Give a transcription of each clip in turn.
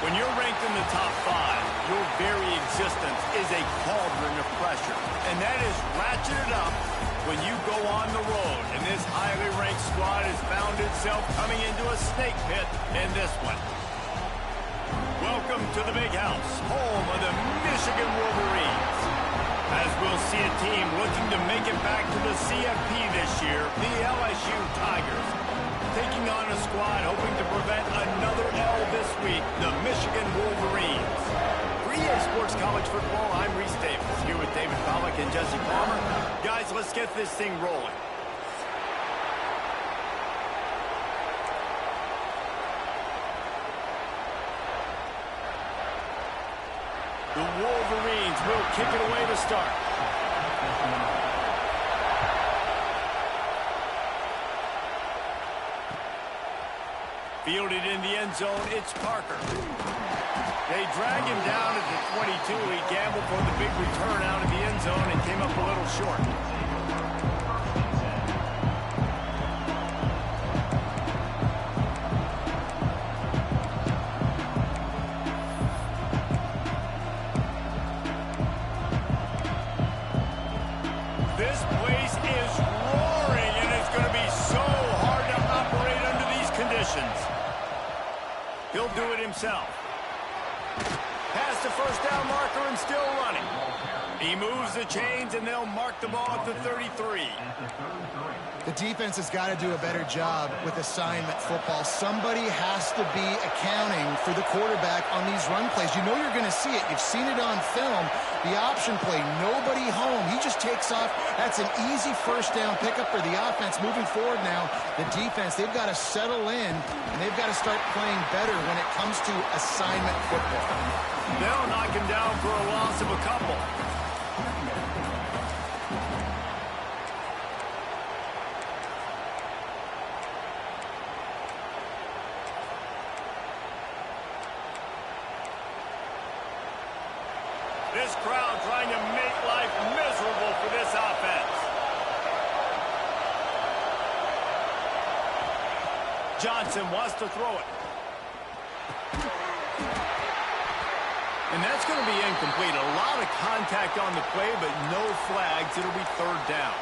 When you're ranked in the top 5, your very existence is a cauldron of pressure. And that is ratcheted up when you go on the road. And this highly ranked squad has found itself coming into a snake pit in this one. Welcome to the Big House, home of the Michigan Wolverines. As we'll see a team looking to make it back to the CFP this year, the LSU Tigers. Taking on a squad hoping to prevent another L this week, the Michigan Wolverines. For EA Sports College Football, I'm Reese Davis, here with David Pollack and Jesse Palmer. Guys, let's get this thing rolling. The Wolverines will kick it away to start. Fielded in the end zone, it's Parker. They drag him down at the 22. He gambled for the big return out of the end zone and came up a little short. This place is roaring, and it's going to be so hard to operate under these conditions. He'll do it himself. Past the first down marker and still running. He moves the chains, and they'll mark the ball at the 33. The defense has got to do a better job with assignment football. Somebody has to be accounting for the quarterback on these run plays. You know you're going to see it. You've seen it on film. The option play, nobody home. He just takes off. That's an easy first down pickup for the offense. Moving forward now, the defense, they've got to settle in, and they've got to start playing better when it comes to assignment football. They'll knock him down for a loss of a couple. This crowd trying to make life miserable for this offense. Johnson wants to throw it. And that's going to be incomplete. A lot of contact on the play, but no flags. It'll be third down.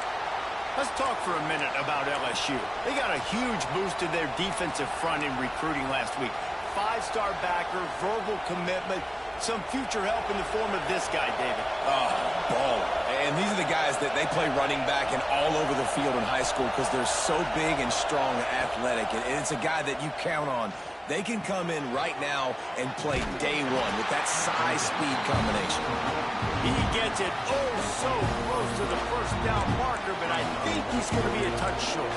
Let's talk for a minute about LSU. They got a huge boost to their defensive front in recruiting last week. 5-star backer, verbal commitment, some future help in the form of this guy, David. Baller. And these are the guys that they play running back and all over the field in high school because they're so big and strong and athletic. And it's a guy that you count on. They can come in right now and play day one with that size-speed combination. He gets it so close to the first down marker, but I think he's going to be a touch short.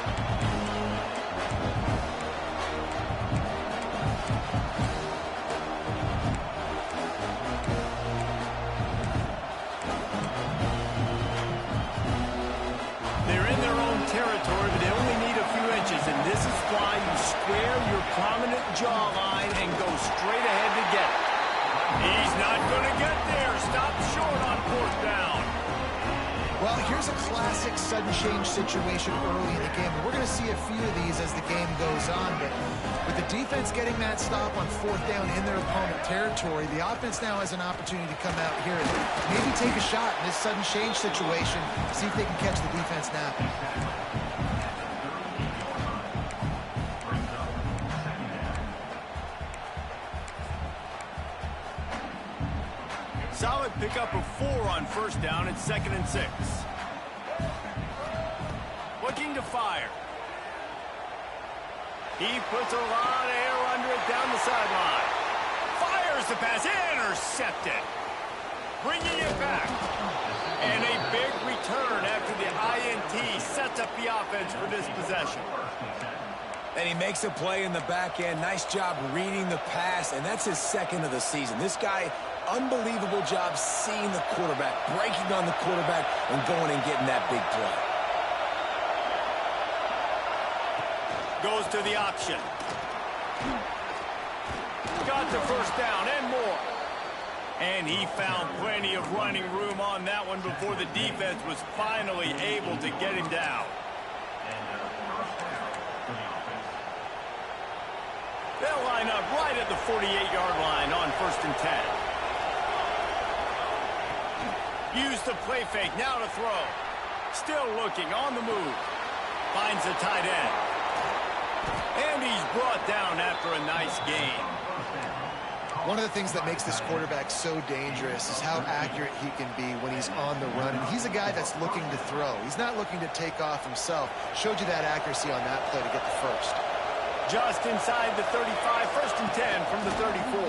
They're in their own territory, but they only need a few inches, and this is why you square your prominent jawline and go straight ahead to get it. He's not going to get there. Stop short on fourth down. Well, here's a classic sudden change situation early in the game. We're going to see a few of these as the game goes on, but with the defense getting that stop on fourth down in their opponent territory, the offense now has an opportunity to come out here and maybe take a shot in this sudden change situation, see if they can catch the defense now. Solid pickup of 4 on first down at 2nd and 6. Looking to fire. He puts a lot of air under it down the sideline. Fires the pass. Intercepted. Bringing it back. And a big return after the INT sets up the offense for this possession. And he makes a play in the back end. Nice job reading the pass, and that's his 2nd of the season. This guy, unbelievable job seeing the quarterback, breaking on the quarterback, and going and getting that big play. Goes to the option. Got the first down and more. And he found plenty of running room on that one before the defense was finally able to get him down. They'll line up right at the 48-yard line on 1st and 10. Use the play fake, now to throw. Still looking, on the move. Finds the tight end. And he's brought down after a nice gain. One of the things that makes this quarterback so dangerous is how accurate he can be when he's on the run. And he's a guy that's looking to throw. He's not looking to take off himself. Showed you that accuracy on that play to get the first. Just inside the 35, 1st and 10 from the 34.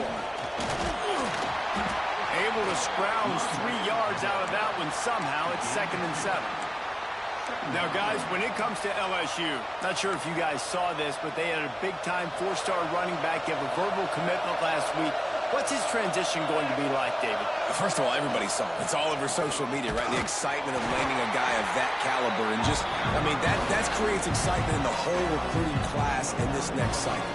Able to scrounge 3 yards out of that one somehow. It's 2nd and 7. Now, guys, when it comes to LSU, not sure if you guys saw this, but they had a big-time 4-star running back give a verbal commitment last week. What's his transition going to be like, David? First of all, everybody saw it. It's all over social media, right? The excitement of landing a guy of that caliber. And just, I mean, that creates excitement in the whole recruiting class in this next cycle.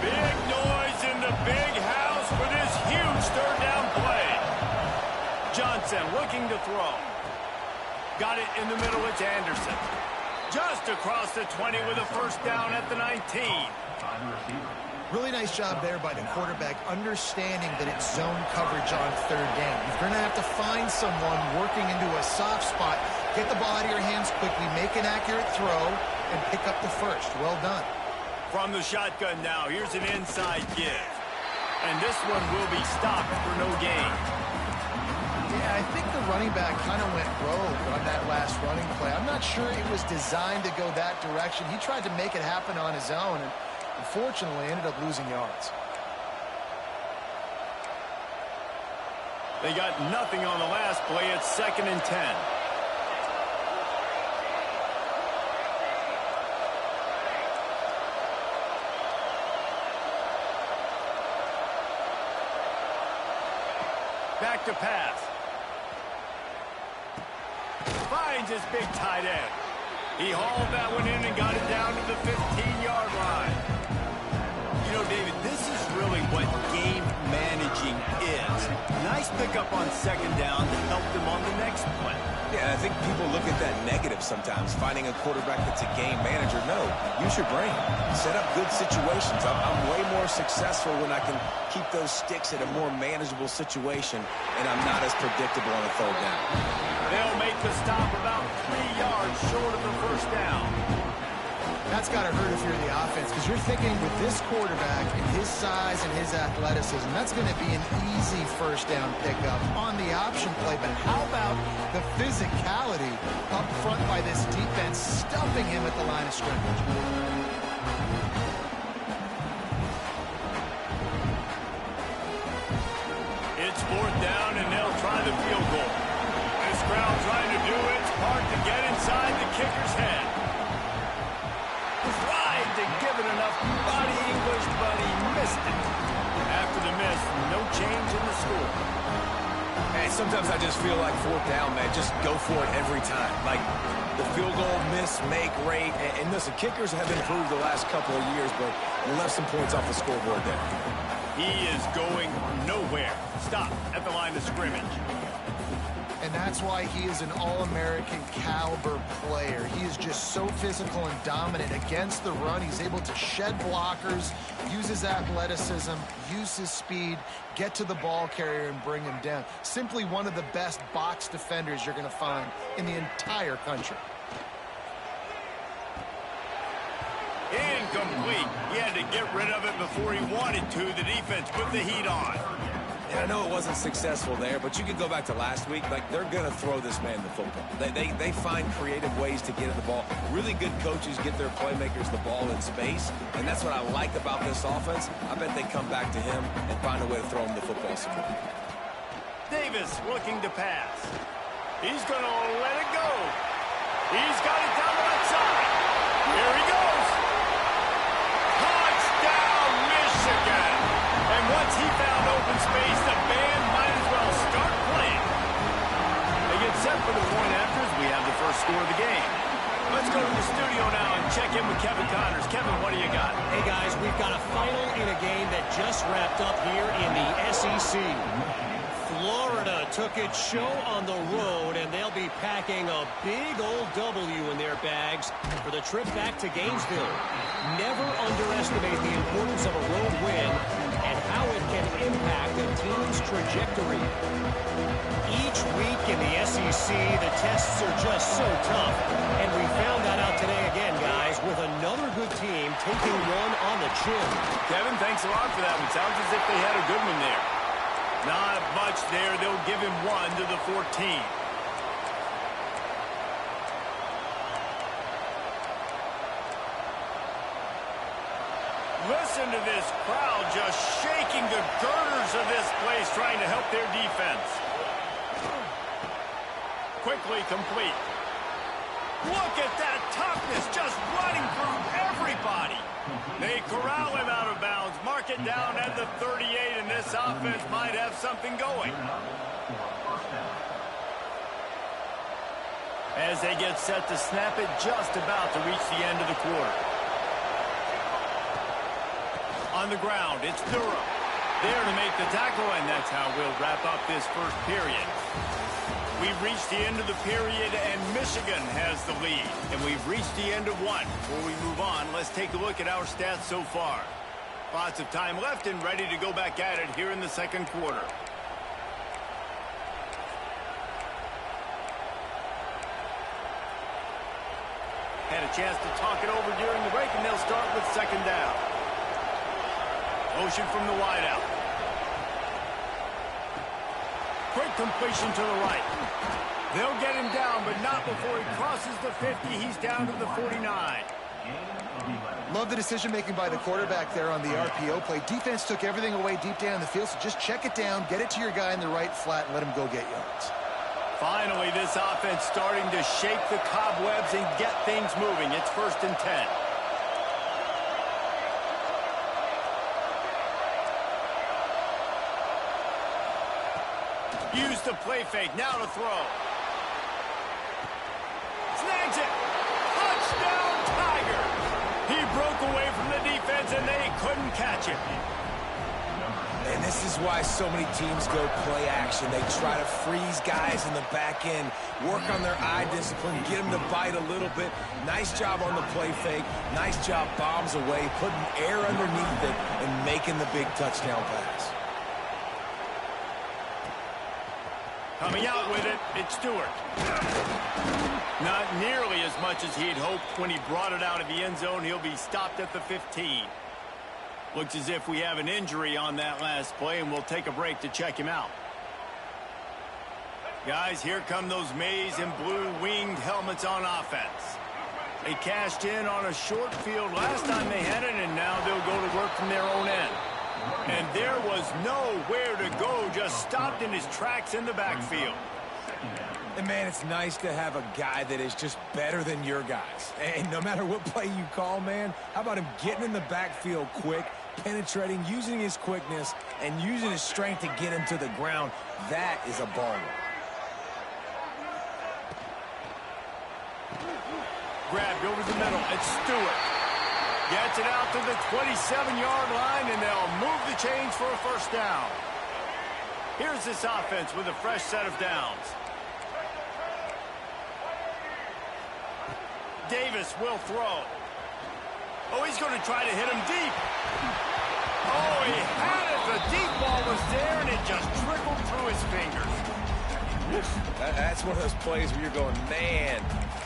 Big noise in the big house for this huge 3rd down play. Johnson looking to throw. Got it in the middle. It's Anderson. Just across the 20 with a 1st down at the 19. Really nice job there by the quarterback, understanding that it's zone coverage on 3rd down. You're going to have to find someone working into a soft spot, get the ball out of your hands quickly, make an accurate throw, and pick up the 1st. Well done. From the shotgun now, here's an inside give. And this one will be stopped for no gain. Yeah, I think the running back kind of went rogue on that last running play. I'm not sure it was designed to go that direction. He tried to make it happen on his own, and unfortunately ended up losing yards. They got nothing on the last play. It's 2nd and 10. Back to pass. Finds his big tight end. He hauled that one in and got it down to the 15-yard line. You know, David, this is really what game managing is. Nice pickup on 2nd down to help them on the next play. Yeah, I think people look at that negative sometimes, finding a quarterback that's a game manager. No, use your brain. Set up good situations. I'm way more successful when I can keep those sticks at a more manageable situation, and I'm not as predictable on a 3rd down. They'll make the stop about 3 yards short of the 1st down. That's got to hurt if you're the offense, because you're thinking with this quarterback and his size and his athleticism, that's going to be an easy 1st down pickup on the option play. But how about the physicality up front by this defense, stuffing him at the line of scrimmage? It's 4th down, and they'll try the field goal. This crowd trying to do its part to get inside the kicker's head. Tried to give it enough body English, but he missed it. After the miss, no change in the score. Hey, sometimes I just feel like 4th down, man. Just go for it every time. Like the field goal miss, make rate. And listen, kickers have improved the last couple of years, but they left some points off the scoreboard there. He is going nowhere. Stop at the line of scrimmage. And that's why he is an All-American caliber player. He is just so physical and dominant against the run. He's able to shed blockers, use his athleticism, use his speed, get to the ball carrier and bring him down. Simply one of the best box defenders you're going to find in the entire country. Incomplete. He had to get rid of it before he wanted to. The defense put the heat on. And I know it wasn't successful there, but you can go back to last week. Like, they're going to throw this man the football. They find creative ways to get at the ball. Really good coaches get their playmakers the ball in space, and that's what I like about this offense. I bet they come back to him and find a way to throw him the football some more. Davis looking to pass. He's going to let it go. He's got it down the right side. Here he goes. Touchdown, Michigan. And once he found open space, the band might as well start playing. They get set for the point after as we have the first score of the game. Let's go to the studio now and check in with Kevin Connors. Kevin, what do you got? Hey, guys, we've got a final in a game that just wrapped up here in the SEC. Florida took its show on the road, and they'll be packing packing a big old W in their bags for the trip back to Gainesville. Never underestimate the importance of a road win and how it can impact a team's trajectory. Each week in the SEC, the tests are just so tough, and we found that out today again, guys, with another good team taking one on the chin. Kevin, thanks a lot for that one. Sounds as if they had a good one there. Not much there. They'll give him 1 to the 14. Listen to this crowd just shaking the girders of this place, trying to help their defense. Quickly complete. Look at that toughness just running through everybody. They corral him out of bounds, mark it down at the 38, and this offense might have something going. As they get set to snap it, just about to reach the end of the quarter. On the ground, it's Durham. There to make the tackle, and that's how we'll wrap up this first period. We've reached the end of the period, and Michigan has the lead. And we've reached the end of one. Before we move on, let's take a look at our stats so far. Lots of time left and ready to go back at it here in the second quarter. Had a chance to talk it over during the break, and they'll start with second down. Motion from the wideout. Quick completion to the right. They'll get him down, but not before he crosses the 50. He's down to the 49. Love the decision-making by the quarterback there on the RPO play. Defense took everything away deep down the field, so just check it down, get it to your guy in the right flat, and let him go get yards. Finally, this offense starting to shake the cobwebs and get things moving. It's 1st and 10. Use the play fake. Now to throw. Snags it. Touchdown, Tiger. He broke away from the defense, and they couldn't catch it. And this is why so many teams go play action. They try to freeze guys in the back end, work on their eye discipline, get them to bite a little bit. Nice job on the play fake. Nice job bombs away, putting air underneath it, and making the big touchdown pass. Coming out with it, it's Stewart. Not nearly as much as he'd hoped when he brought it out of the end zone. He'll be stopped at the 15. Looks as if we have an injury on that last play, and we'll take a break to check him out. Guys, here come those maize and blue winged helmets on offense. They cashed in on a short field last time they had it, and now they'll go to work from their own end. And there was nowhere to go, just stopped in his tracks in the backfield. And, man, it's nice to have a guy that is just better than your guys. And no matter what play you call, man, how about him getting in the backfield quick, penetrating, using his quickness, and using his strength to get him to the ground. That is a baller. Grabbed over the middle. It's Stewart. Gets it out to the 27-yard line, and they'll move the chains for a first down. Here's this offense with a fresh set of downs. Davis will throw. Oh, he's going to try to hit him deep. Oh, he had it. The deep ball was there, and it just trickled through his fingers. That's one of those plays where you're going, man,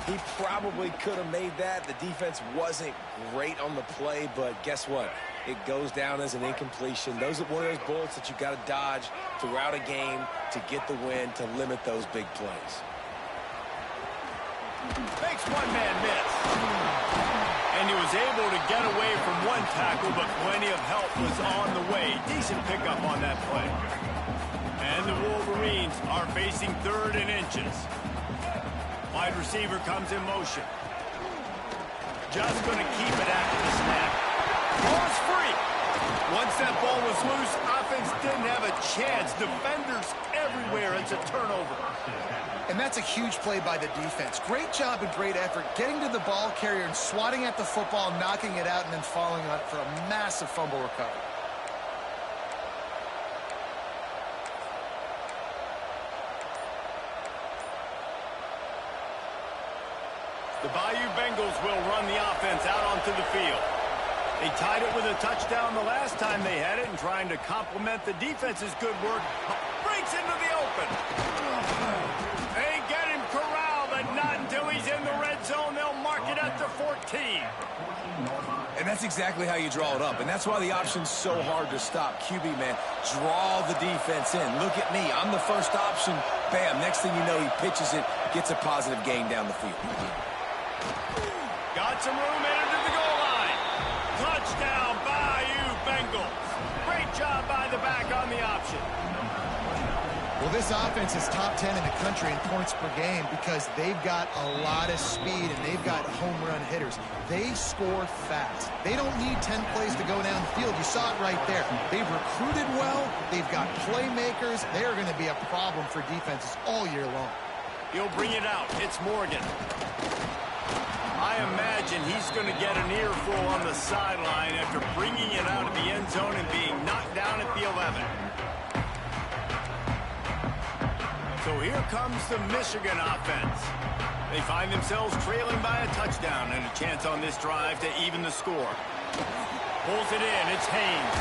he probably could have made that. The defense wasn't great on the play, but guess what? It goes down as an incompletion. Those are one of those bullets that you got to dodge throughout a game to get the win, to limit those big plays. Makes one man miss. And he was able to get away from one tackle, but plenty of help was on the way. Decent pickup on that play. And the Wolverines are facing 3rd and inches. Wide receiver comes in motion. Just going to keep it after the snap. Ball is free. Once that ball was loose, offense didn't have a chance. Defenders everywhere. It's a turnover. And that's a huge play by the defense. Great job and great effort getting to the ball carrier and swatting at the football, knocking it out, and then falling on it for a massive fumble recovery. The Bayou Bengals will run the offense out onto the field. They tied it with a touchdown the last time they had it, and trying to complement the defense's good work, breaks into the open. They get him corralled, but not until he's in the red zone. They'll mark it at the 14. And that's exactly how you draw it up. And that's why the option's so hard to stop. QB, man, draw the defense in. Look at me. I'm the first option. Bam. Next thing you know, he pitches it, gets a positive gain down the field. Got some room in it to the goal line. Touchdown, Bayou Bengals. Great job by the back on the option. Well, this offense is top 10 in the country in points per game because they've got a lot of speed and they've got home run hitters. They score fast. They don't need 10 plays to go down the field. You saw it right there. They've recruited well. They've got playmakers. They are going to be a problem for defenses all year long. He'll bring it out. It's Morgan. I imagine he's going to get an earful on the sideline after bringing it out of the end zone and being knocked down at the 11. So here comes the Michigan offense. They find themselves trailing by a touchdown and a chance on this drive to even the score. Pulls it in. It's Haynes.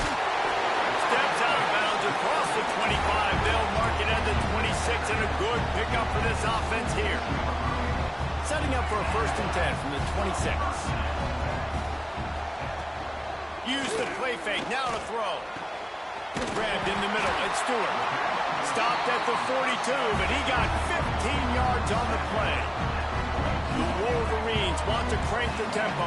Steps out of bounds across the 25. They'll mark it at the 26, and a good pickup for this offense here. Setting up for a 1st and 10 from the 26. Use the play fake. Now to throw. Grabbed in the middle. It's Stewart. Stopped at the 42, but he got 15 yards on the play. The Wolverines want to crank the tempo.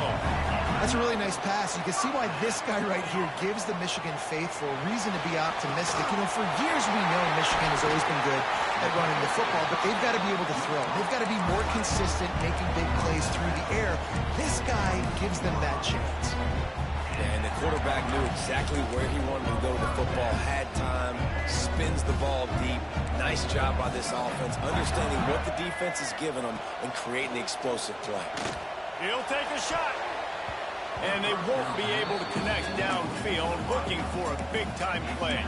That's a really nice pass. You can see why this guy right here gives the Michigan faithful reason to be optimistic. You know, for years we know Michigan has always been good at running the football, but they've got to be able to throw. They've got to be more consistent, making big plays through the air. This guy gives them that chance. And the quarterback knew exactly where he wanted to go with the football, had time, spins the ball deep. Nice job by this offense, understanding what the defense is giving them and creating the explosive play. He'll take a shot. And they won't be able to connect downfield, looking for a big-time play.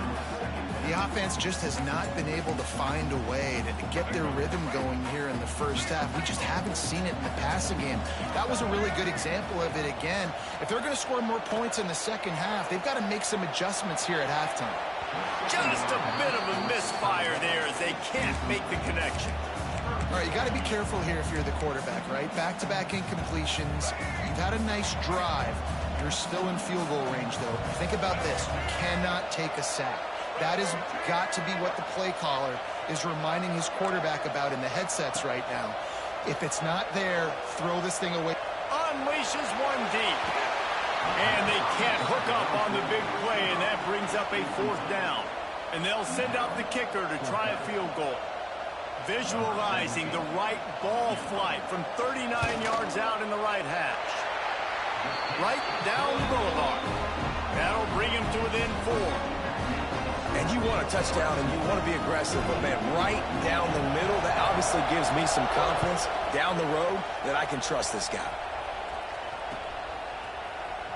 The offense just has not been able to find a way to get their rhythm going here in the first half. We just haven't seen it in the passing game. That was a really good example of it again. If they're going to score more points in the second half, they've got to make some adjustments here at halftime. Just a bit of a misfire there as they can't make the connection. All right, you got to be careful here if you're the quarterback, right? Back-to-back incompletions. You've had a nice drive. You're still in field goal range, though. Think about this. You cannot take a sack. That has got to be what the play caller is reminding his quarterback about in the headsets right now. If it's not there, throw this thing away. Unleashes one deep. And they can't hook up on the big play, and that brings up a 4th down. And they'll send out the kicker to try a field goal. Visualizing the right ball flight from 39 yards out in the right hash. Right down the boulevard. That'll bring him to within 4. And you want a touchdown and you want to be aggressive, but man, right down the middle, that obviously gives me some confidence down the road that I can trust this guy.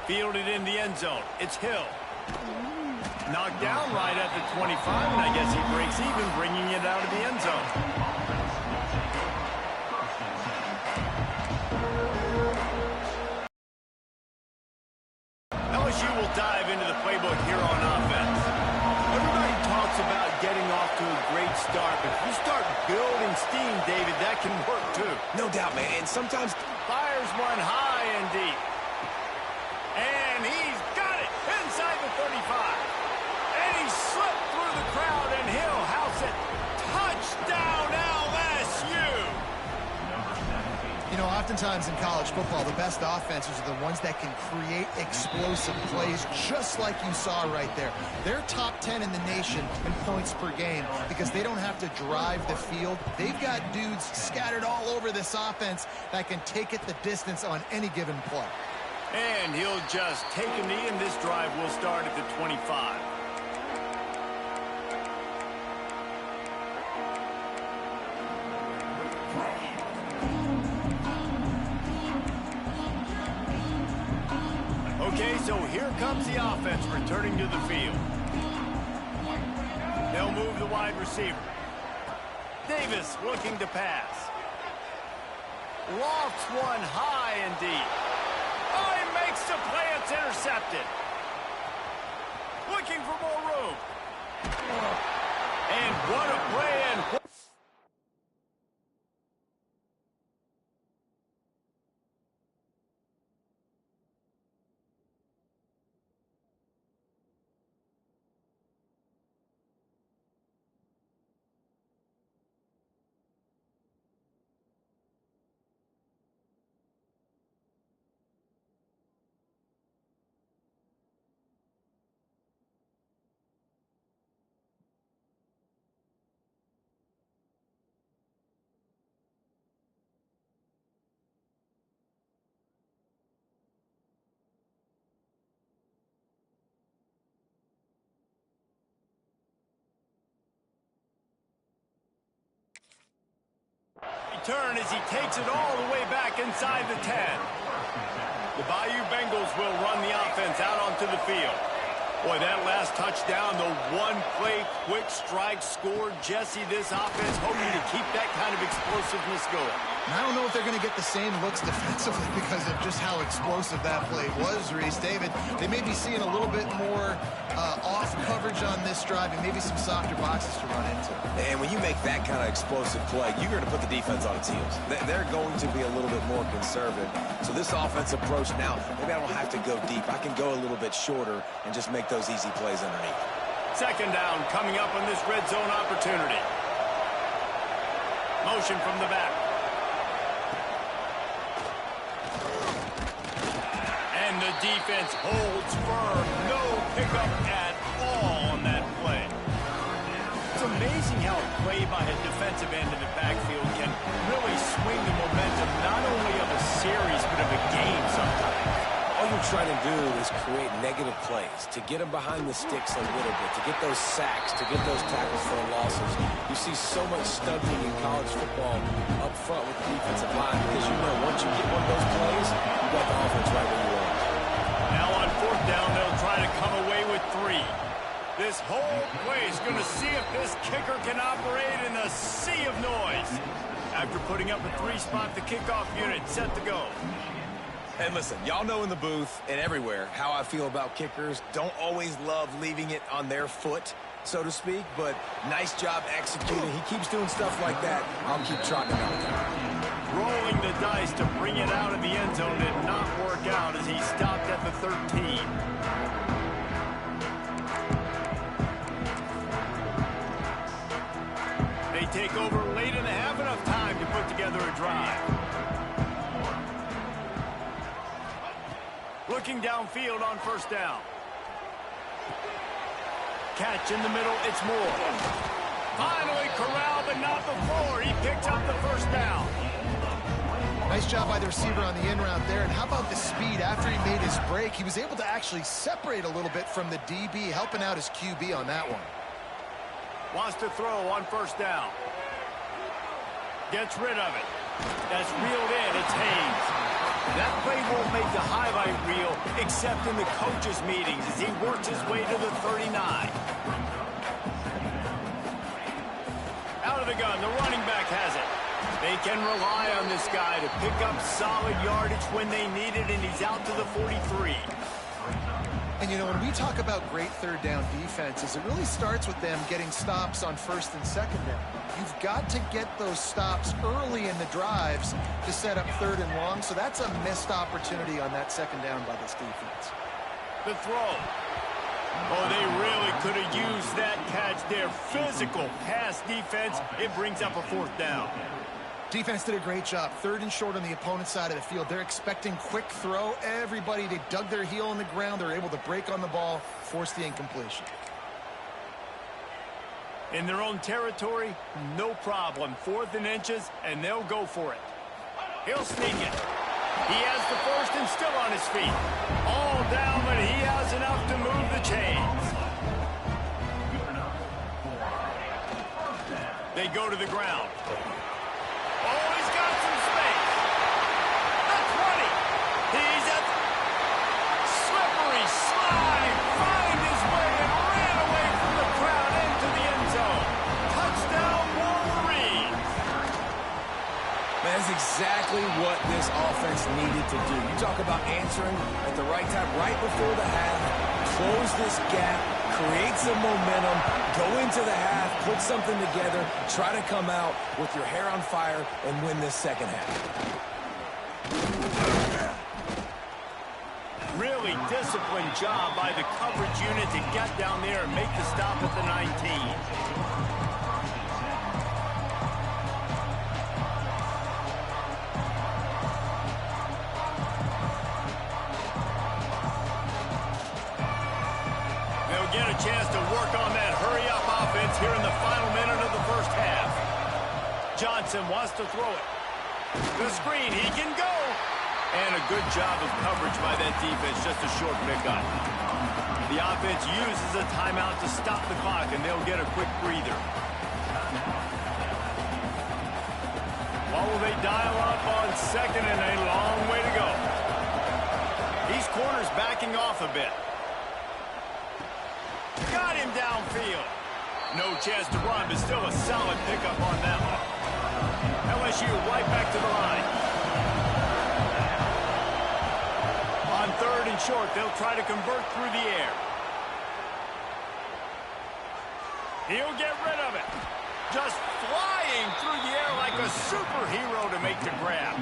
Fielded in the end zone. It's Hill. Knocked down right at the 25, and I guess he breaks even, bringing it out of the end zone. LSU will dive into the playbook here on offense. Everybody talks about getting off to a great start, but if you start building steam, David, that can work too. No doubt, man, and sometimes fires one high and deep. And he's got it inside the 35. And he slipped through the crowd, and he'll house it. Touchdown, LSU! You know, oftentimes in college football, the best offenses are the ones that can create explosive plays, just like you saw right there. They're top 10 in the nation in points per game because they don't have to drive the field. They've got dudes scattered all over this offense that can take it the distance on any given play. And he'll just take a knee, and this drive will start at the 25. Okay, so here comes the offense returning to the field. They'll move the wide receiver. Davis looking to pass. Lofts one high and deep. Oh, he makes the play. It's intercepted. Looking for more room. And what a play. And turn as he takes it all the way back inside the 10. The Bayou Bengals will run the offense out onto the field. Boy, that last touchdown, the one-play quick strike score. Jesse, this offense hoping to keep that kind of explosiveness going. And I don't know if they're going to get the same looks defensively because of just how explosive that play was, Reese. David, they may be seeing a little bit more off coverage on this drive and maybe some softer boxes to run into. And when you make that kind of explosive play, you're going to put the defense on its heels. They're going to be a little bit more conservative. So this offense approach now, maybe I don't have to go deep. I can go a little bit shorter and just make those easy plays underneath. Second down coming up on this red zone opportunity. Motion from the back. And the defense holds firm. No pickup at all on that play. It's amazing how a play by a defensive end in the backfield can really swing the momentum not only of a series but of a game sometimes. All you're trying to do is create negative plays, to get them behind the sticks a little bit, to get those sacks, to get those tackles for losses. You see so much stumbling in college football up front with the defensive line because you know once you get one of those plays, you got the offense right where you want. Now on fourth down, they'll try to come away with 3. This whole play is going to see if this kicker can operate in a sea of noise. After putting up a 3-spot, the kickoff unit set to go. And listen, y'all know in the booth and everywhere how I feel about kickers. Don't always love leaving it on their foot, so to speak, but nice job executing. He keeps doing stuff like that. I'll keep trotting him out. Rolling the dice to bring it out of the end zone did not work out as he stopped at the 13. They take over late in the half, enough time to put together a drive. Looking downfield on first down. Catch in the middle, it's Moore. Finally corralled, but not before. He picked up the first down. Nice job by the receiver on the in route there. And how about the speed? After he made his break, he was able to actually separate a little bit from the DB, helping out his QB on that one. Wants to throw on first down. Gets rid of it. That's reeled in. It's Haynes. That play won't make the highlight reel except in the coaches' meetings as he works his way to the 39. Out of the gun, the running back has it. They can rely on this guy to pick up solid yardage when they need it, and he's out to the 43. And, you know, when we talk about great third down defenses, it really starts with them getting stops on first and second down. You've got to get those stops early in the drives to set up third and long, so that's a missed opportunity on that second down by this defense. The throw. Oh, they really could have used that catch there. Physical pass defense. It brings up a fourth down. Defense did a great job. Third and short on the opponent's side of the field. They're expecting quick throw. Everybody, they dug their heel in the ground. They're able to break on the ball, force the incompletion. In their own territory, no problem. 4th and inches, and they'll go for it. He'll sneak it. He has the first and still on his feet. All down, but he has enough to move the chains. They go to the ground. Oh, he's got some space. The 20. He's at slippery slide. Find his way and ran away from the crowd into the end zone. Touchdown, Wolverines. That's exactly what this offense needed to do. You talk about answering at the right time, right before the half, close this gap, create some momentum, go into the half, put something together, try to come out with your hair on fire and win this second half. Really disciplined job by the coverage unit to get down there and make the stop at the 19. Get a chance to work on that hurry-up offense here in the final minute of the first half. Johnson wants to throw it. The screen, he can go. And a good job of coverage by that defense, just a short pickup. The offense uses a timeout to stop the clock, and they'll get a quick breather. What will they dial up on second and a long way to go? These corners backing off a bit. Got him downfield. No chance to run, but still a solid pickup on that one. LSU right back to the line. On third and short, they'll try to convert through the air. He'll get rid of it. Just flying through the air like a superhero to make the grab.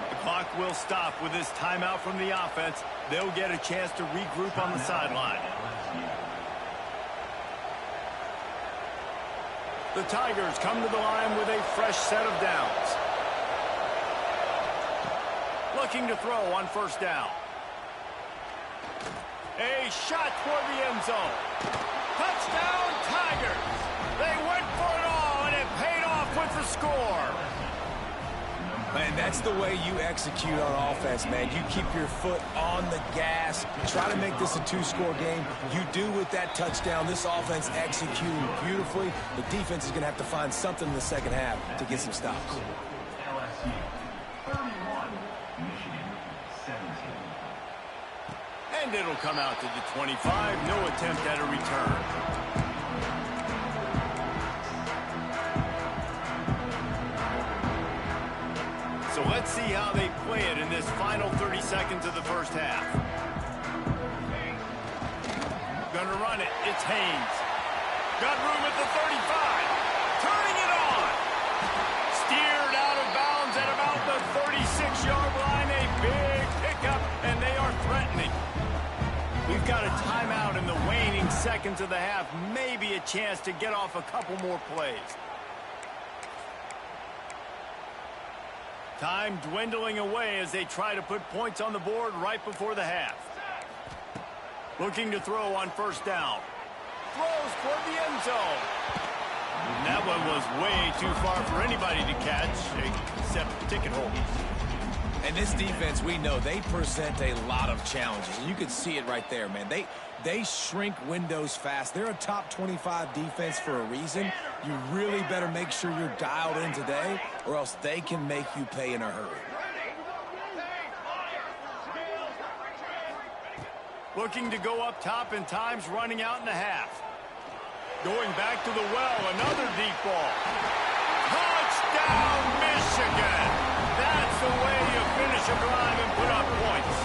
The clock will stop with this timeout from the offense. They'll get a chance to regroup on the sideline. The Tigers come to the line with a fresh set of downs. Looking to throw on first down. A shot toward the end zone. Touchdown, Tigers! They went for it all, and it paid off with the score. Man, that's the way you execute on offense, man. You keep your foot on the gas. Try to make this a two-score game. You do with that touchdown. This offense executing beautifully. The defense is going to have to find something in the second half to get some stops. LSU 31, Michigan 17. And it'll come out to the 25. No attempt at a return. So let's see how they play it in this final 30 seconds of the first half. Gonna run it. It's Haynes. Got room at the 35. Turning it on. Steered out of bounds at about the 36-yard line. A big pickup, and they are threatening. We've got a timeout in the waning seconds of the half. Maybe a chance to get off a couple more plays. Time dwindling away as they try to put points on the board right before the half. Looking to throw on first down. Throws toward the end zone. And that one was way too far for anybody to catch, except ticket holders. And this defense, we know, they present a lot of challenges. And you can see it right there, man. They shrink windows fast. They're a top 25 defense for a reason. You really better make sure you're dialed in today, or else they can make you pay in a hurry. Looking to go up top, and time's running out in the half. Going back to the well, another deep ball. Touchdown, Michigan! That's the way you finish a drive and put up points.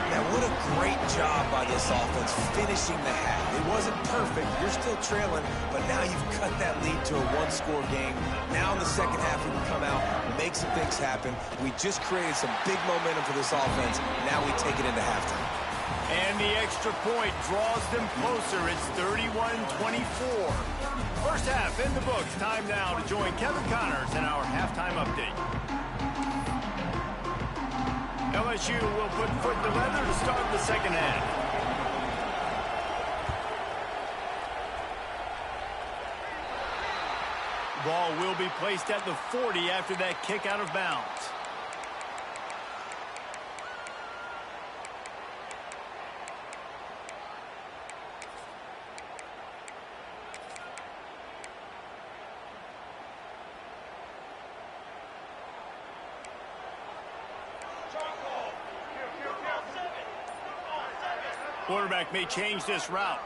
Now, what a great job by this offense finishing the half. It wasn't perfect. You're still trailing, but now you've cut that lead to a one-score game. Now in the second half, we can come out, make some things happen. We just created some big momentum for this offense. Now we take it into halftime. And the extra point draws them closer. It's 31-24. First half in the books. Time now to join Kevin Connors in our halftime update. LSU will put foot to leather to start the second half. Ball will be placed at the 40 after that kick out of bounds. Quarterback may change this route.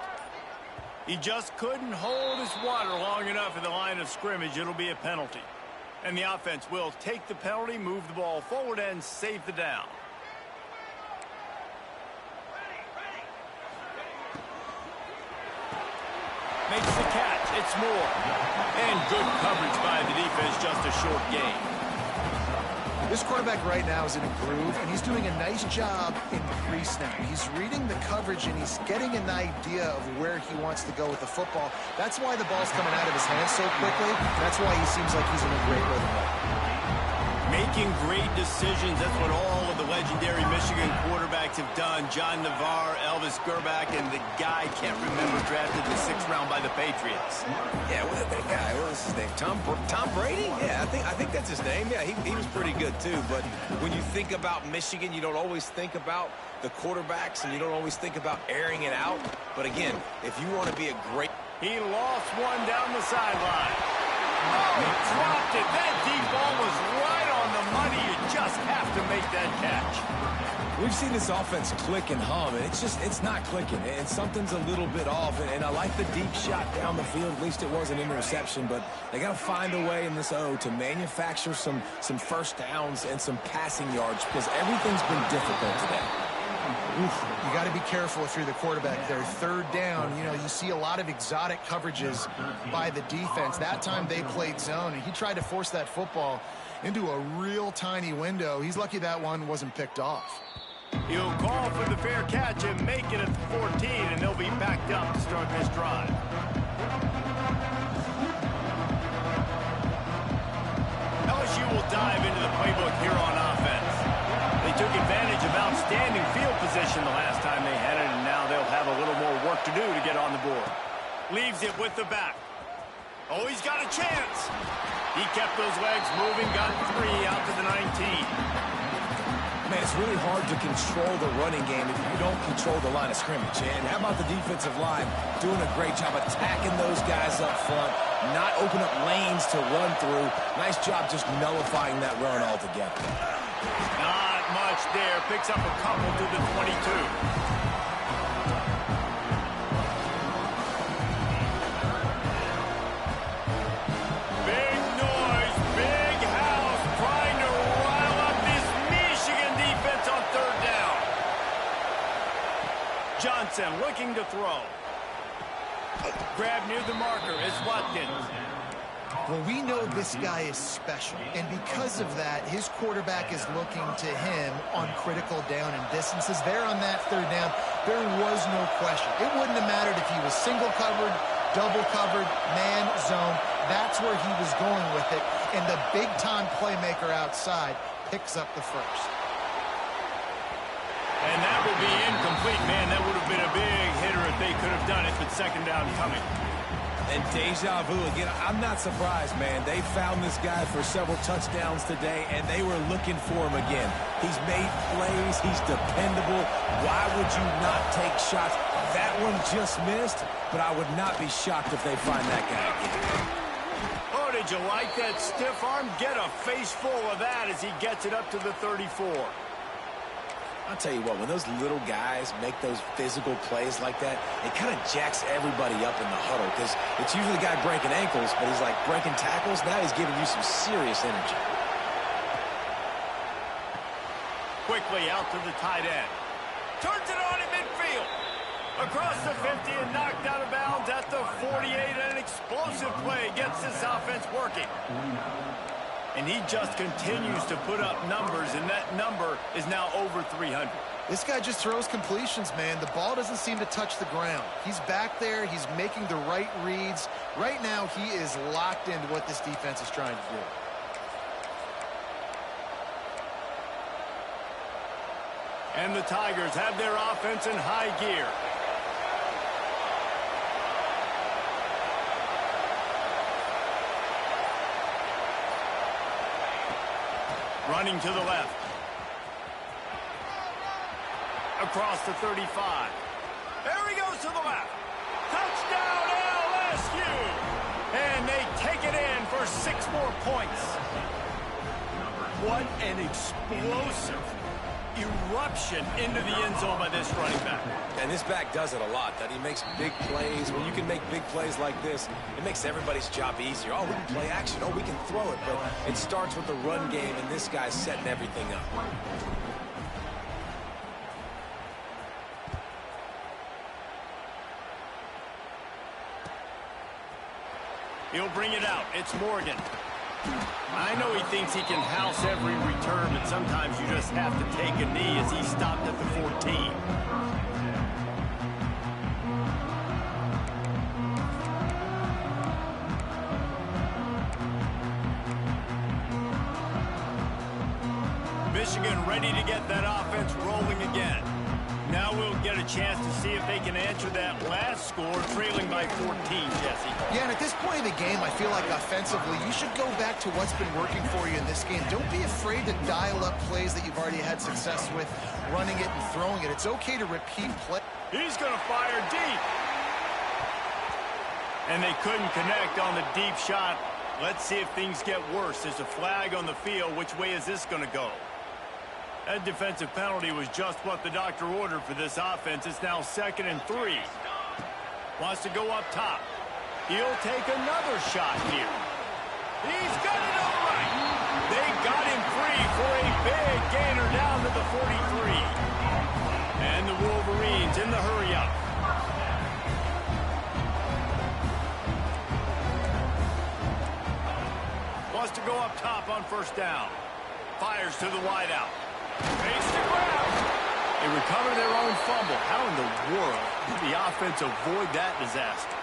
He just couldn't hold his water long enough in the line of scrimmage. It'll be a penalty. And the offense will take the penalty, move the ball forward, and save the down. Makes the catch. It's Moore. And good coverage by the defense, just a short gain. This quarterback right now is in a groove, and he's doing a nice job in pre-snap. He's reading the coverage, and he's getting an idea of where he wants to go with the football. That's why the ball's coming out of his hands so quickly. That's why he seems like he's in a great rhythm. Making great decisions. That's what all of the legendary Michigan quarterbacks have done. John Navarre, Elvis Gerbach, and the guy, can't remember, drafted in the 6th round by the Patriots. Yeah, that guy, what was his name? Tom Brady? Yeah, I think that's his name. Yeah, he was pretty good too. But when you think about Michigan, you don't always think about the quarterbacks, and you don't always think about airing it out. But again, if you want to be a great... He lost one down the sideline. Oh, he dropped it. That deep ball was right on the money. You just have to make that catch. We've seen this offense click and hum, and it's not clicking, and something's a little bit off. And I like the deep shot down the field. At least it was an interception, but they got to find a way in this O to manufacture some first downs and some passing yards, because everything's been difficult today. You got to be careful if you're the quarterback there. 3rd down, you know, you see a lot of exotic coverages by the defense. That time they played zone, and he tried to force that football into a real tiny window. He's lucky that one wasn't picked off. He'll call for the fair catch and make it at the 14, and they'll be backed up to start this drive. LSU will dive into the playbook here on offense. They took advantage of outstanding field position the last time they had it, and now they'll have a little more work to do to get on the board. Leaves it with the back. Oh, he's got a chance. He kept those legs moving, got 3 out to the 19. Man, it's really hard to control the running game if you don't control the line of scrimmage. And how about the defensive line doing a great job attacking those guys up front, not open up lanes to run through. Nice job just nullifying that run altogether. Not much there. Picks up a couple to the 22. Johnson looking to throw. Grab near the marker is Watkins. Well, we know this guy is special, and because of that, his quarterback is looking to him on critical down and distances. There on that 3rd down, there was no question. It wouldn't have mattered if he was single covered, double covered, man, zone. That's where he was going with it, and the big-time playmaker outside picks up the first. And that will be incomplete. Man, that would have been a big hitter if they could have done it, but 2nd down coming. And deja vu again. I'm not surprised, man. They found this guy for several touchdowns today, and they were looking for him again. He's made plays. He's dependable. Why would you not take shots? That one just missed, but I would not be shocked if they find that guy again. Oh, did you like that stiff arm? Get a face full of that as he gets it up to the 34. I'll tell you what, when those little guys make those physical plays like that, it kind of jacks everybody up in the huddle, because it's usually the guy breaking ankles, but he's like breaking tackles. Now he's giving you some serious energy. Quickly out to the tight end. Turns it on in midfield. Across the 50 and knocked out of bounds at the 48. An explosive play gets this offense working. And he just continues to put up numbers, and that number is now over 300. This guy just throws completions, man. The ball doesn't seem to touch the ground. He's back there. He's making the right reads. Right now, he is locked into what this defense is trying to do. And the Tigers have their offense in high gear. Running to the left. Across the 35. There he goes to the left. Touchdown LSU! And they take it in for 6 more points. What an explosive eruption into the end zone by this running back. And this back does it a lot, that he makes big plays. When you can make big plays like this, it makes everybody's job easier. Oh, we can play action. Oh, we can throw it. But it starts with the run game, and this guy's setting everything up. He'll bring it out. It's Morgan. I know he thinks he can house every return, but sometimes you just have to take a knee as he stopped at the 14. Michigan ready to get that offense rolling again. Now we'll get a chance to see if they can answer that last score, trailing by 14, Jesse. Yeah, and at this point of the game, I feel like offensively, you should go back to what's been working for you in this game. Don't be afraid to dial up plays that you've already had success with, running it and throwing it. It's okay to repeat play. He's going to fire deep. And they couldn't connect on the deep shot. Let's see if things get worse. There's a flag on the field. Which way is this going to go? That defensive penalty was just what the doctor ordered for this offense. It's now 2nd and 3. Wants to go up top. He'll take another shot here. He's got it all right. They got him free for a big gainer down to the 43. And the Wolverines in the hurry-up. Wants to go up top on 1st down. Fires to the wideout. Face to ground. They recover their own fumble. How in the world did the offense avoid that disaster?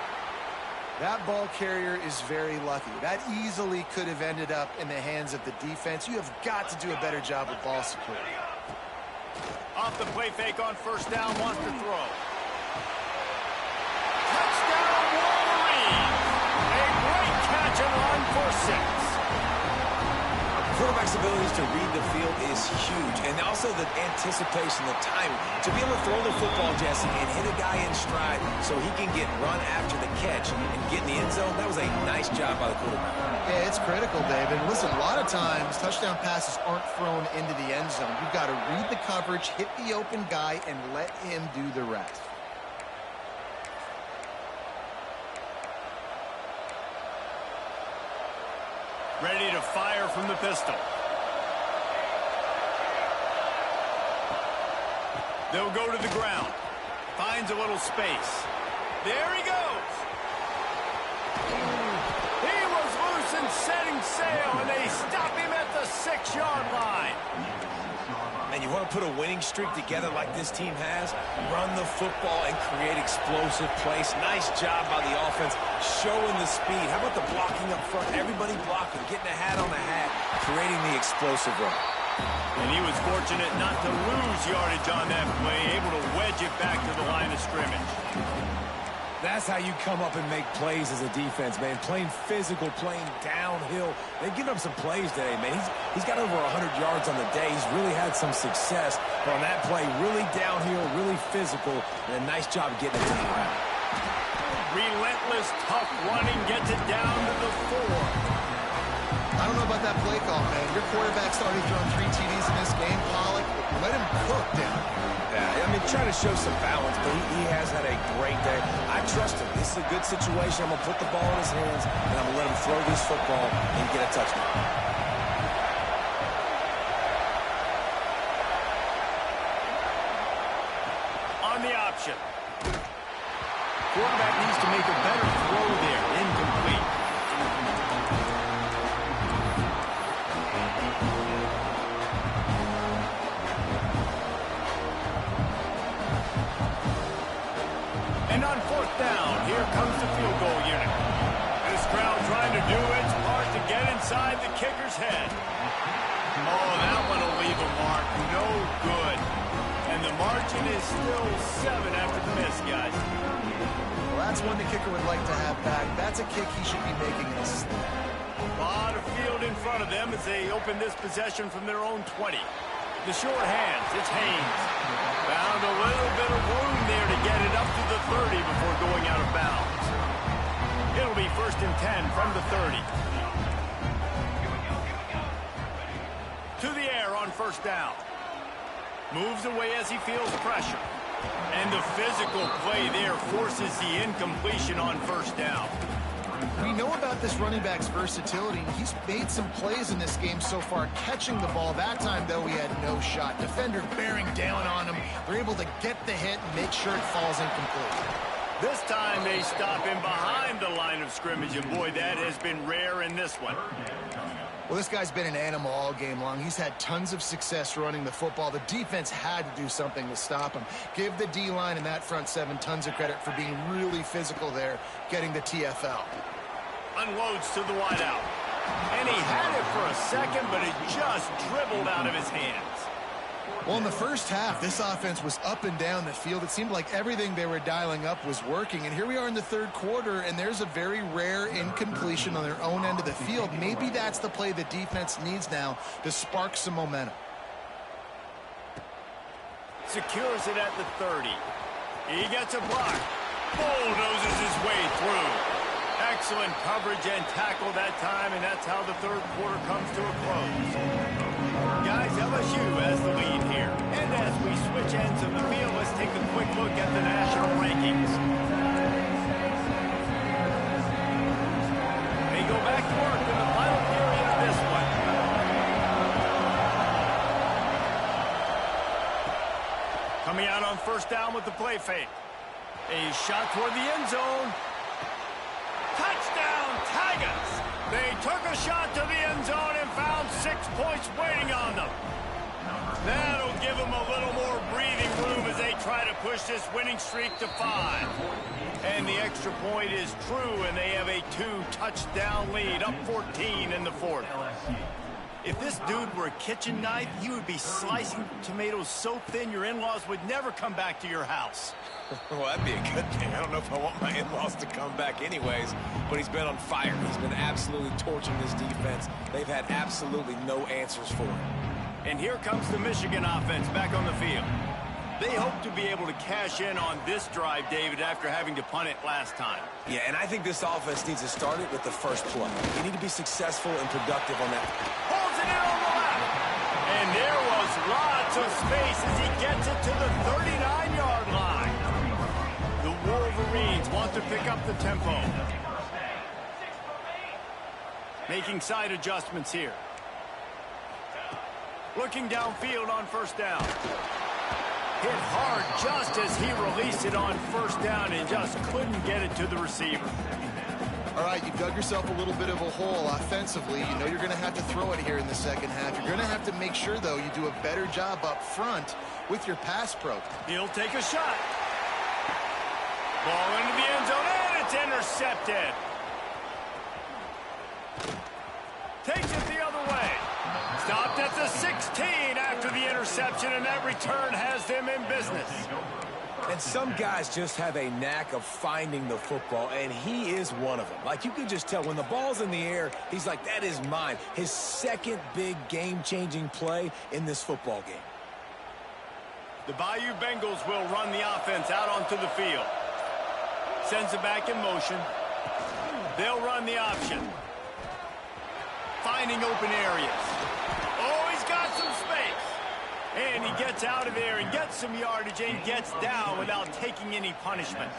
That ball carrier is very lucky. That easily could have ended up in the hands of the defense. You have got to do a better job with ball security. Off the play fake on 1st down, wants to throw. Touchdown Wolverines! A great catch and run for 6. Quarterback's abilities to read the field is huge, and also the anticipation, the timing. To be able to throw the football, Jesse, and hit a guy in stride so he can get run after the catch and get in the end zone, that was a nice job by the quarterback. Yeah, it's critical, David. Listen, a lot of times, touchdown passes aren't thrown into the end zone. You've got to read the coverage, hit the open guy, and let him do the rest. Ready to fire from the pistol. They'll go to the ground. Finds a little space. There he goes. He was loose and setting sail, and they stop him at the 6-yard line. And you want to put a winning streak together like this team has, run the football and create explosive plays. Nice job by the offense, showing the speed. How about the blocking up front? Everybody blocking, getting a hat on the hat, creating the explosive run. And he was fortunate not to lose yardage on that play, able to wedge it back to the line of scrimmage. That's how you come up and make plays as a defense, man. Playing physical, playing downhill. They've given up some plays today, man. He's got over 100 yards on the day. He's really had some success. But on that play, really downhill, really physical, and a nice job getting it to the ground. Relentless, tough running gets it down to the 4. I don't know about that play call, man. Your quarterback's already thrown 3 TDs in this game, Pollock. Let him cook down. Yeah, I mean, trying to show some balance, but he has had a great day. I trust him. This is a good situation. I'm going to put the ball in his hands, and I'm going to let him throw this football and get a touchdown. On the option. Quarterback needs to make a better throw there. Incomplete. And on 4th down, here comes the field goal unit. This crowd trying to do its part to get inside the kicker's head. Oh, that one will leave a mark. No good. And the margin is still 7 after the miss, guys. Well, that's one the kicker would like to have back. That's a kick he should be making in his sleep. A lot of field in front of them as they open this possession from their own 20. The short hands, it's Haynes. Found a little bit of room there to get it up to the 30 before going out of bounds. It'll be 1st and 10 from the 30. To the air on 1st down. Moves away as he feels pressure. And the physical play there forces the incompletion on first down. We know about this running back's versatility. He's made some plays in this game so far, catching the ball. That time, though, he had no shot. Defender bearing down on him. They're able to get the hit and make sure it falls incomplete. This time they stop him behind the line of scrimmage, and boy, that has been rare in this one. Well, this guy's been an animal all game long. He's had tons of success running the football. The defense had to do something to stop him. Give the D-line and that front seven tons of credit for being really physical there, getting the TFL. Unloads to the wideout. And he had it for a second, but it just dribbled out of his hands. Well, in the first half, this offense was up and down the field. It seemed like everything they were dialing up was working. And here we are in the third quarter, and there's a very rare incompletion on their own end of the field. Maybe that's the play the defense needs now to spark some momentum. Secures it at the 30. He gets a block. Bulldozes his way through. Excellent coverage and tackle that time, and that's how the third quarter comes to a close. Guys, LSU has the lead here. And as we switch ends of the field, let's take a quick look at the national rankings. They go back to work in the final period of this one. Coming out on first down with the play fake. A shot toward the end zone. Touchdown, Tigers! They took a shot to the end zone and found 6 points waiting on them. That'll give them a little more breathing room as they try to push this winning streak to 5. And the extra point is true, and they have a 2-touchdown lead, up 14 in the fourth. If this dude were a kitchen knife, he would be slicing tomatoes so thin your in-laws would never come back to your house. Well, that'd be a good thing. I don't know if I want my in-laws to come back anyways, but he's been on fire. He's been absolutely torching this defense. They've had absolutely no answers for him. And here comes the Michigan offense back on the field. They hope to be able to cash in on this drive, David, after having to punt it last time. Yeah, and I think this offense needs to start it with the first play. They need to be successful and productive on that. Holds it in on the left. And there was lots of space as he gets it to the 39-yard line. The Wolverines want to pick up the tempo. Making side adjustments here. Looking downfield on first down. Hit hard just as he released it on first down and just couldn't get it to the receiver. All right, you've dug yourself a little bit of a hole offensively. You know you're going to have to throw it here in the second half. You're going to have to make sure, though, you do a better job up front with your pass pro. He'll take a shot. Ball into the end zone, and it's intercepted. Takes it the other way. Stopped at the 16 after the interception, and that return has them in business. And some guys just have a knack of finding the football, and he is one of them. Like, you can just tell when the ball's in the air, he's like, that is mine. His second big game-changing play in this football game. The Bayou Bengals will run the offense out onto the field. Sends it back in motion. They'll run the option. Finding open areas. Oh, he's got some space. And he gets out of there and gets some yardage and gets down without taking any punishment.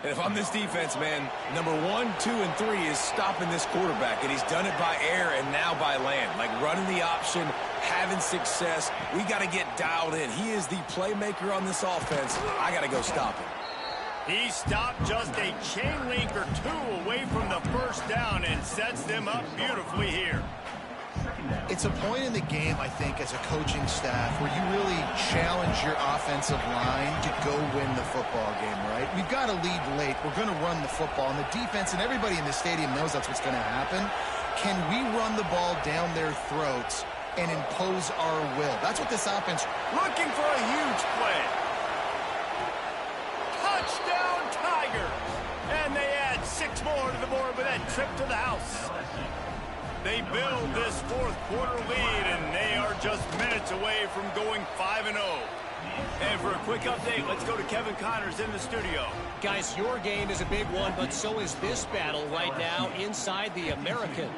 And if I'm this defense, man, number 1, 2, and 3 is stopping this quarterback. And he's done it by air and now by land. Like running the option, having success. We got to get dialed in. He is the playmaker on this offense. I got to go stop him. He stopped just a chain link or two away from the first down and sets them up beautifully here. It's a point in the game, I think, as a coaching staff where you really challenge your offensive line to go win the football game, right? We've got to lead late. We're going to run the football, and the defense and everybody in the stadium knows that's what's going to happen. Can we run the ball down their throats and impose our will? That's what this offense... Looking for a huge play. Touchdown, Tigers! And they add 6 more to the board with that trip to the house. They build this fourth quarter lead, and they are just minutes away from going 5-0. And for a quick update, let's go to Kevin Connors in the studio. Guys, your game is a big one, but so is this battle right now inside the American.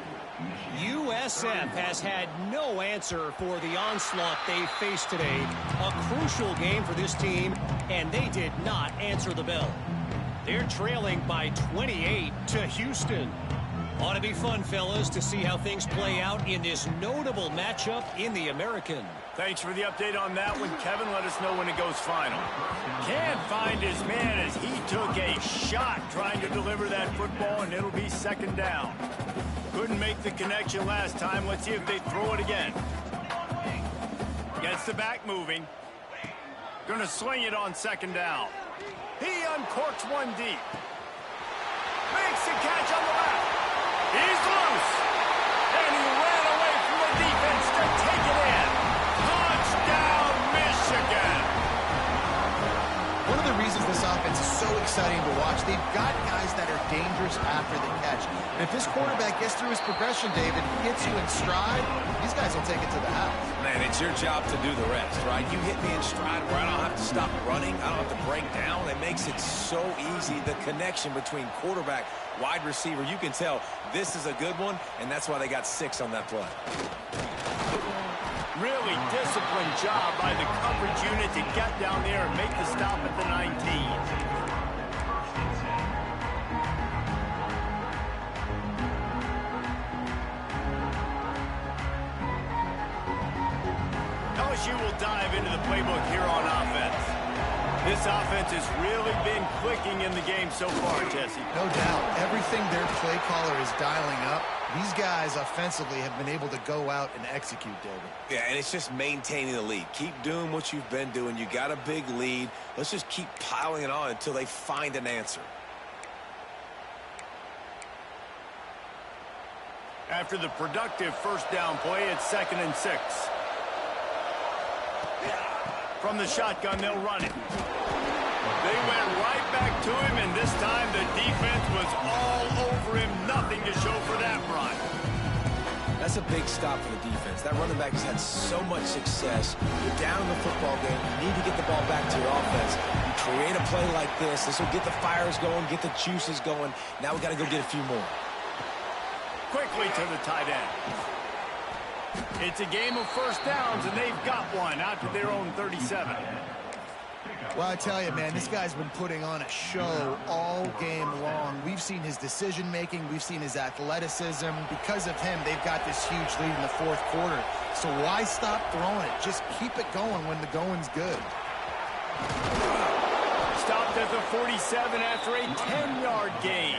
USF has had no answer for the onslaught they faced today. A crucial game for this team, and they did not answer the bell. They're trailing by 28 to Houston. Ought to be fun, fellas, to see how things play out in this notable matchup in the American. Thanks for the update on that one, Kevin. Let us know when it goes final. Can't find his man as he took a shot trying to deliver that football, and it'll be second down. Couldn't make the connection last time. Let's see if they throw it again. Gets the back moving. Going to swing it on second down. He uncorks one deep. Makes the catch on the left. He's loose. And he ran away from the defense to take it in. Touchdown, Michigan. One of the reasons this offense is so exciting to watch, they've got guys that are dangerous after the catch. And if this quarterback gets through his progression, David, hits you in stride, these guys will take it to the house. Man, it's your job to do the rest, right? You hit me in stride where I don't have to stop running. I don't have to break down. It makes it so easy. The connection between quarterback, wide receiver, you can tell this is a good one, and that's why they got 6 on that play. Really disciplined job by the coverage unit to get down there and make the stop at the 19. LSU will dive into the playbook here on offense. This offense has really been clicking in the game so far, Jesse. No doubt. Everything their play caller is dialing up, these guys offensively have been able to go out and execute, David. Yeah, and it's just maintaining the lead. Keep doing what you've been doing. You got a big lead. Let's just keep piling it on until they find an answer. After the productive first down play, it's 2nd and 6. From the shotgun, they'll run it. They went right back to him, and this time the defense was all over him. Nothing to show for that run. That's a big stop for the defense. That running back has had so much success. You're down in the football game. You need to get the ball back to your offense. You create a play like this. This will get the fires going, get the juices going. Now we got to go get a few more. Quickly to the tight end. It's a game of first downs, and they've got one out to their own 37. Well, I tell you, man, this guy's been putting on a show all game long. We've seen his decision-making. We've seen his athleticism. Because of him, they've got this huge lead in the fourth quarter. So why stop throwing it? Just keep it going when the going's good. Stopped at the 47 after a 10-yard gain.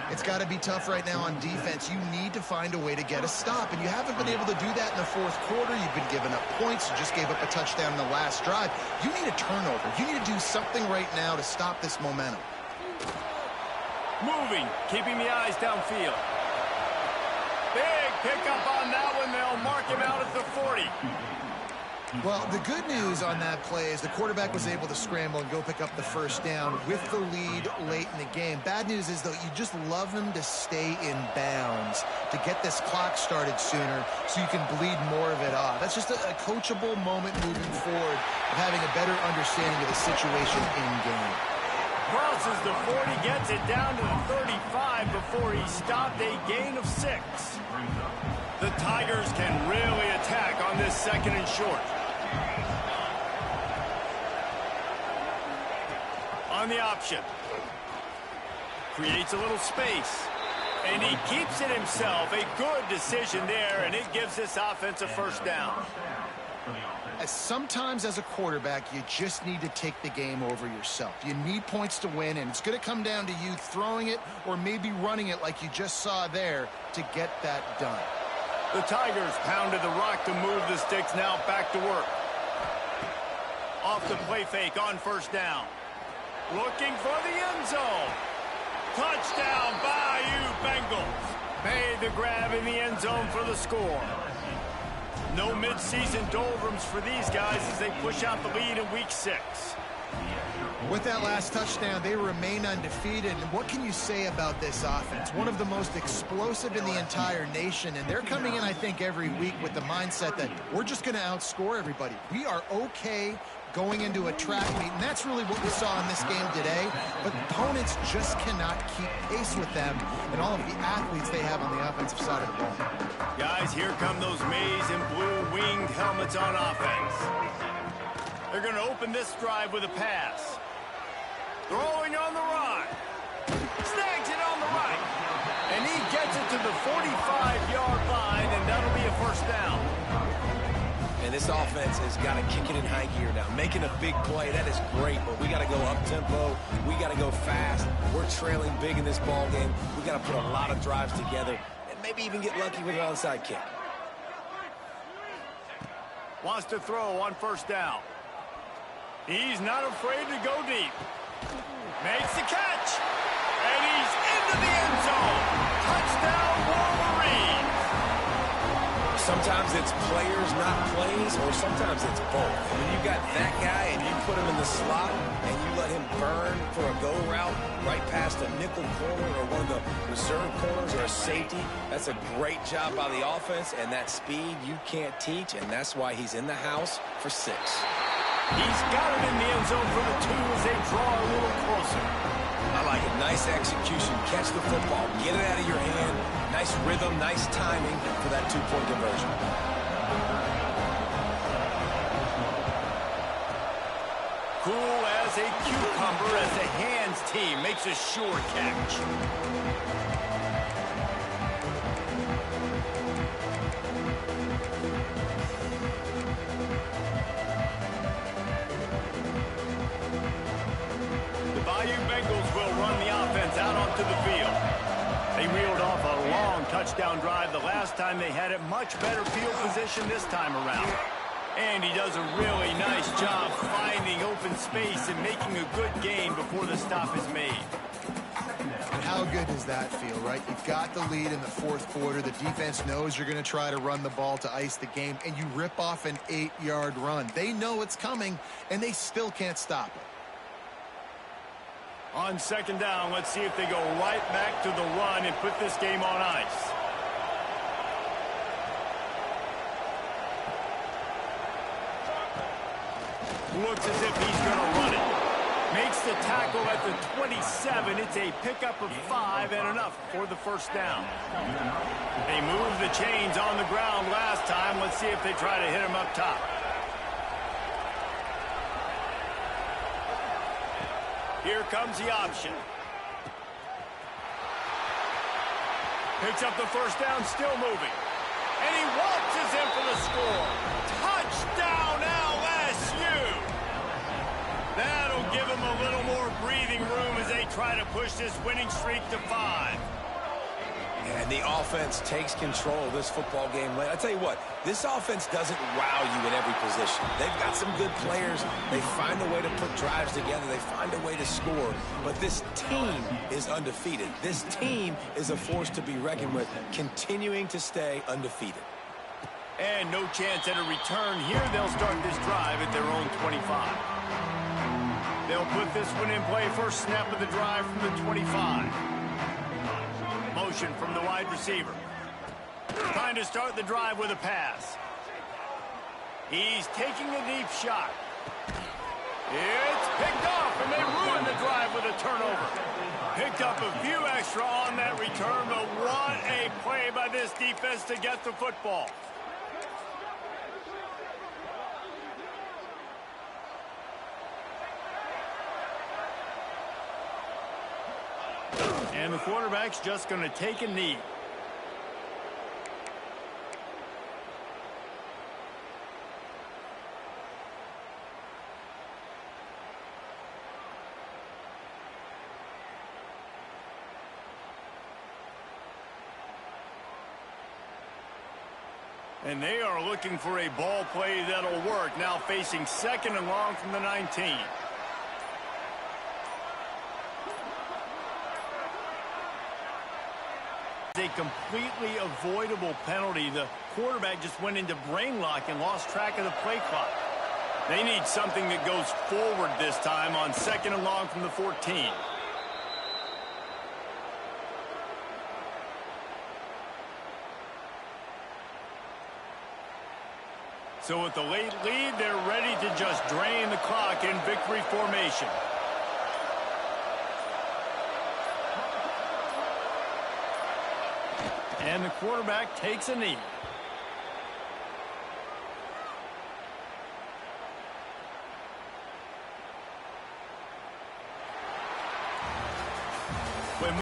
It's got to be tough right now on defense. You need to find a way to get a stop, and you haven't been able to do that in the fourth quarter. You've been giving up points. You just gave up a touchdown in the last drive. You need a turnover. You need to do something right now to stop this momentum. Moving, keeping the eyes downfield. Big pickup on that one. They'll mark him out at the 40. Well, the good news on that play is the quarterback was able to scramble and go pick up the first down with the lead late in the game. Bad news is, though, you just love him to stay in bounds to get this clock started sooner so you can bleed more of it off. That's just a coachable moment moving forward of having a better understanding of the situation in game. Crosses the 40, gets it down to the 35 before he stopped, a gain of 6. The Tigers can really attack on this 2nd and short. On the option. Creates a little space. And he keeps it himself. A good decision there, and it gives this offense a first down. Sometimes as a quarterback, you just need to take the game over yourself. You need points to win, and it's going to come down to you throwing it or maybe running it like you just saw there to get that done. The Tigers pounded the rock to move the sticks, now back to work. Off the play fake on first down. Looking for the end zone. Touchdown, Bayou Bengals. Made the grab in the end zone for the score. No midseason doldrums for these guys as they push out the lead in week 6. With that last touchdown, they remain undefeated. And what can you say about this offense? One of the most explosive in the entire nation. And they're coming in, I think, every week with the mindset that we're just going to outscore everybody. We are okay going into a track meet, and that's really what we saw in this game today. But opponents just cannot keep pace with them and all of the athletes they have on the offensive side of the ball. Guys, here come those maize and blue winged helmets on offense. They're going to open this drive with a pass. Throwing on the run. Snags it on the right. And he gets it to the 45-yard line, and that'll be a first down. And this offense has got to kick it in high gear now. Making a big play, that is great, but we got to go up-tempo. We got to go fast. We're trailing big in this ball game. We got to put a lot of drives together and maybe even get lucky with an onside kick. Wants to throw on first down. He's not afraid to go deep. Makes the catch. And he's into the end zone. Touchdown, Wolverines. Sometimes it's players, not plays, or sometimes it's both. When you got that guy and you put him in the slot and you let him burn for a go route right past a nickel corner or one of the reserve corners or a safety, that's a great job by the offense, and that speed you can't teach, and that's why he's in the house for 6. He's got it in the end zone for the 2 as they draw a little closer. I like it. Nice execution. Catch the football. Get it out of your hand. Nice rhythm, nice timing for that 2-point conversion. Cool as a cucumber as the hands team makes a sure catch. To the field. They reeled off a long touchdown drive the last time they had it. Much better field position this time around. And he does a really nice job finding open space and making a good gain before the stop is made. And how good does that feel, right? You've got the lead in the 4th quarter. The defense knows you're going to try to run the ball to ice the game, and you rip off an 8-yard run. They know it's coming, and they still can't stop it. On second down, let's see if they go right back to the run and put this game on ice. Looks as if he's going to run it. Makes the tackle at the 27. It's a pickup of 5 and enough for the first down. They moved the chains on the ground last time. Let's see if they try to hit him up top. Here comes the option. Picks up the first down, still moving. And he waltzes in for the score. Touchdown, LSU! That'll give him a little more breathing room as they try to push this winning streak to 5. And the offense takes control of this football game. I tell you what, this offense doesn't wow you in every position. They've got some good players. They find a way to put drives together. They find a way to score. But this team is undefeated. This team is a force to be reckoned with, continuing to stay undefeated. And no chance at a return here. They'll start this drive at their own 25. They'll put this one in play. First snap of the drive from the 25. Motion from the wide receiver. Trying to start the drive with a pass. He's taking a deep shot. It's picked off, and they ruin the drive with a turnover. Picked up a few extra on that return, but what a play by this defense to get the football. And the quarterback's just going to take a knee. And they are looking for a ball play that'll work. Now facing 2nd and long from the 19. A completely avoidable penalty. The quarterback just went into brain lock and lost track of the play clock. They need something that goes forward this time on 2nd and long from the 14. So with the late lead, they're ready to just drain the clock in victory formation. And the quarterback takes a knee.